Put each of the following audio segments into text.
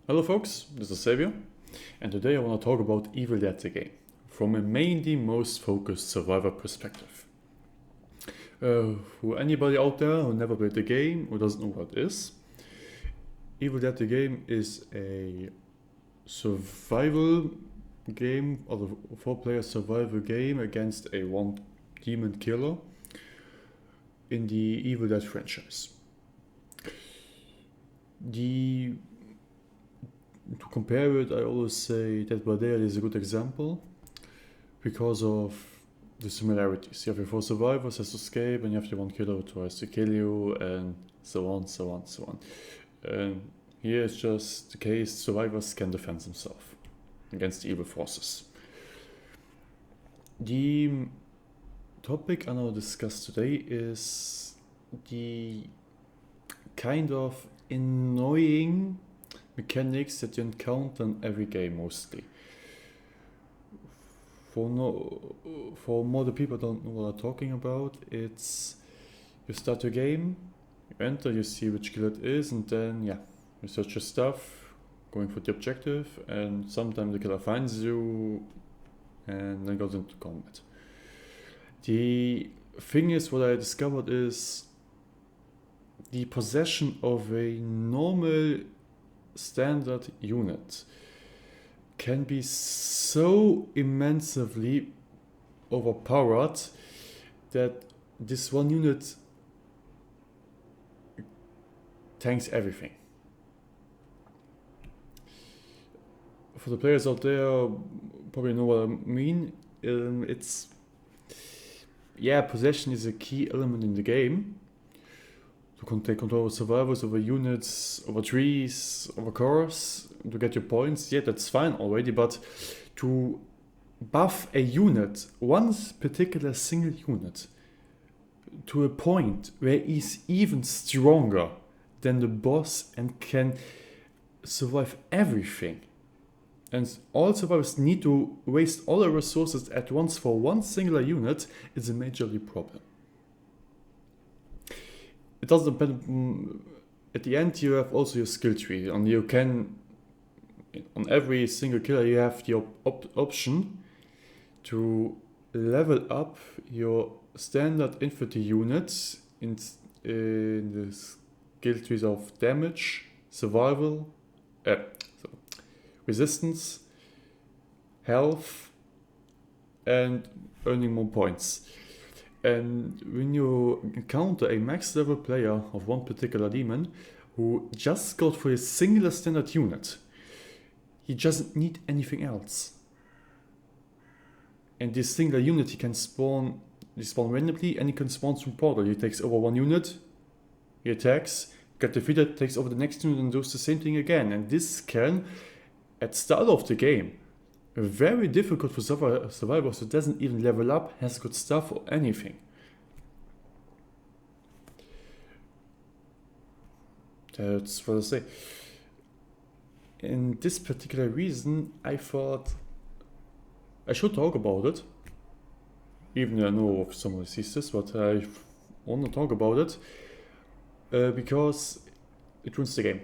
Hello folks, this is Savoirs, and today I want to talk about Evil Dead the game, from a mainly most focused survivor perspective. For anybody out there who never played the game or doesn't know what it is, Evil Dead the game is a survival game, or a 4-player survival game against a one demon killer in the Evil Dead franchise. To compare it, I always say that Dead by Daylight is a good example because of the similarities. You have your 4 survivors has to escape, and you have your one killer who tries to kill you, and so on, so on, so on. And here it's just the case survivors can defend themselves against the evil forces. The topic I will discuss today is the kind of annoying mechanics that you encounter in every game mostly. For more the people don't know what I'm talking about, it's you start your game, you enter, you see which killer it is, and then you search your stuff, going for the objective, and sometimes the killer finds you and then goes into combat. The thing is, what I discovered is the possession of a normal standard unit can be so immensely overpowered that this one unit tanks everything. For the players out there, probably know what I mean. Possession is a key element in the game. To take control of survivors, over units, over trees, over cars, to get your points, that's fine already, but to buff a unit, one particular single unit, to a point where he's even stronger than the boss and can survive everything. And all survivors need to waste all their resources at once for one singular unit is a majorly problem. It doesn't depend. At the end, you have also your skill tree, and you can, on every single killer, you have the option to level up your standard infantry units in the skill trees of damage, survival, resistance, health, and earning more points. And when you encounter a max level player of one particular demon who just got for a singular standard unit, he doesn't need anything else. And this singular unit he can spawn randomly, and he can spawn through portal. He takes over one unit, he attacks, get defeated, takes over the next unit, and does the same thing again. And this can, at start of the game, very difficult for survivors who doesn't even level up, has good stuff or anything. That's what I say. In this particular reason, I thought I should talk about it. Even though I know if somebody sees this, but I want to talk about it because it ruins the game.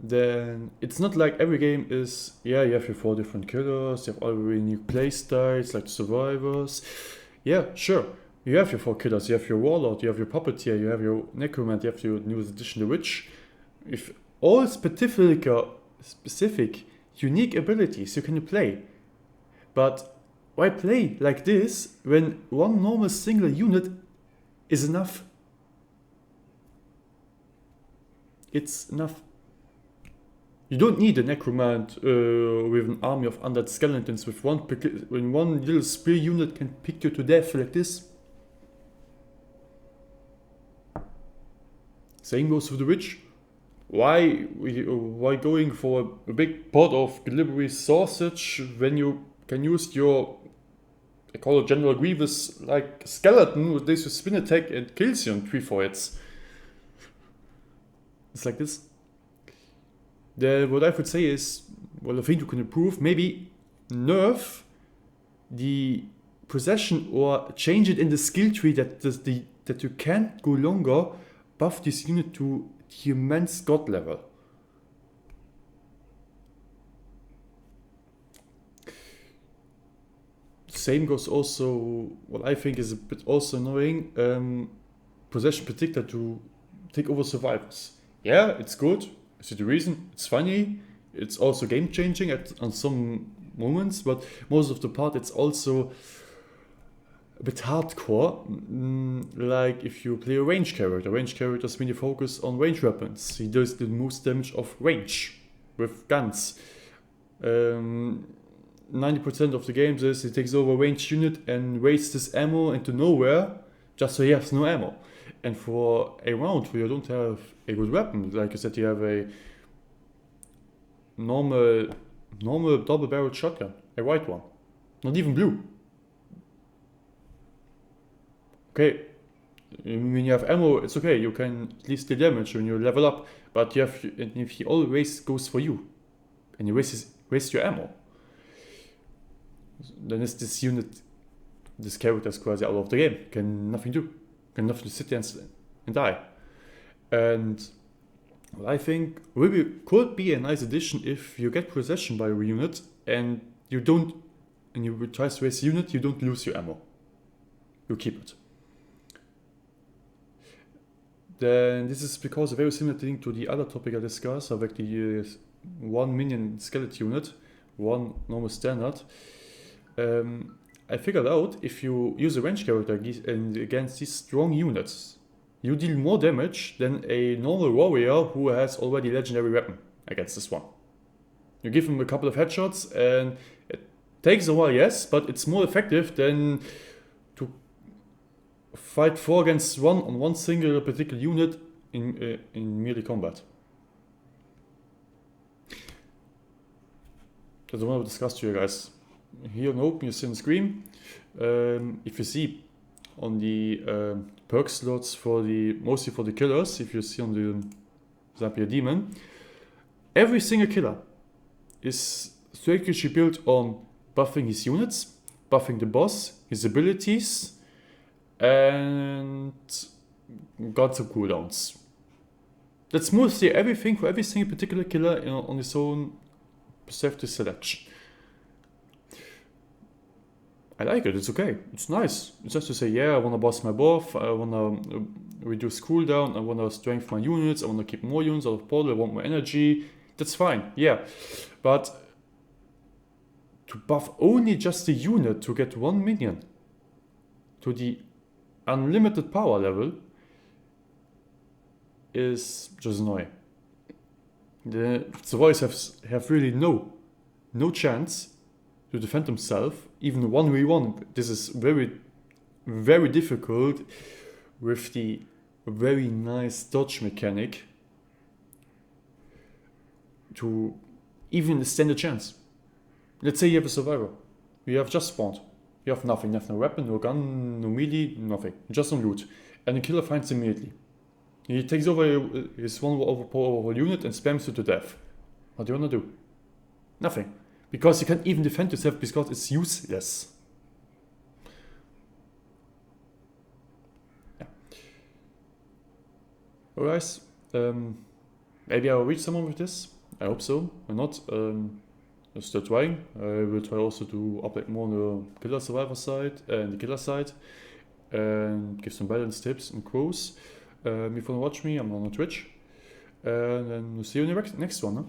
Then it's not like every game is, you have your 4 different killers, you have all very new playstyles like survivors. Yeah, sure, you have your 4 killers, you have your warlord, you have your puppeteer, you have your necromancer, you have your newest addition, the witch. With all specific, unique abilities you can play. But why play like this when one normal single unit is enough? It's enough. You don't need a necromant with an army of undead skeletons when one little spear unit can pick you to death like this. Same goes with the witch. Why going for a big pot of delivery sausage when you can use your, I call it General Grievous like skeleton with this spin attack and kills you in 3-4 hits. It's like this. What I would say is, well, I think you can improve, maybe nerf the possession or change it in the skill tree that you can't go longer buff this unit to the immense god level. same goes also, what I think is a bit also annoying, possession predictor to take over survivors. Yeah, it's good, I see the reason, it's funny, it's also game changing on some moments, but most of the part it's also a bit hardcore. Like if you play a range characters mainly focus on range weapons. He does the most damage of range with guns. 90% of the games is he takes over a ranged unit and wastes his ammo into nowhere just so he has no ammo. And for a round where you don't have a good weapon, like I said, you have a normal double-barreled shotgun, a white one, not even blue. Okay, when you have ammo, it's okay, you can at least deal damage when you level up, but if he always goes for you, and he wastes your ammo, then is this unit, this character is quasi out of the game, can nothing do, can nothing sit there and die. And what I think could be a nice addition if you get possession by a unit and you try to waste the unit, you don't lose your ammo, you keep it. Then this is because a very similar thing to the other topic I discussed, like the 1 minion skeleton unit, 1 normal standard. I figured out if you use a range character against these strong units, you deal more damage than a normal warrior who has already legendary weapon against this one. You give him a couple of headshots and it takes a while, yes, but it's more effective than to fight 4 against 1 on one single particular unit in melee combat. That's what I want to discuss to you guys. Here on open you see on the screen. If you see on the perk slots mostly for the killers, if you see on the Zapier Demon, every single killer is strategically built on buffing his units, buffing the boss, his abilities, and got some cooldowns. That's mostly everything for every single particular killer on his own perceptive selection. I like it, it's okay, it's nice. It's just to say, yeah, I want to boss my buff, I want to reduce cooldown, I want to strengthen my units, I want to keep more units out of portal, I want more energy. That's fine, yeah. But to buff only just the unit to get 1 minion to the unlimited power level is just annoying. The Savoirs have really no chance to defend themselves, even 1v1. This is very, very difficult with the very nice dodge mechanic to even stand a chance. Let's say you have a survivor, you have just spawned, you have nothing, you have no weapon, no gun, no melee, nothing, just some loot, and the killer finds him immediately. He takes over his one overpower unit and spams you to death. What do you want to do? Nothing. Because you can't even defend yourself because it's useless. Yeah. Alright, maybe I'll reach someone with this. I hope so. Or not. I'm still trying. I will try also to update more on the killer survivor side and the killer side, and give some balance tips and quotes. If you want to watch me, I'm on Twitch. And then we'll see you in the next one. Huh?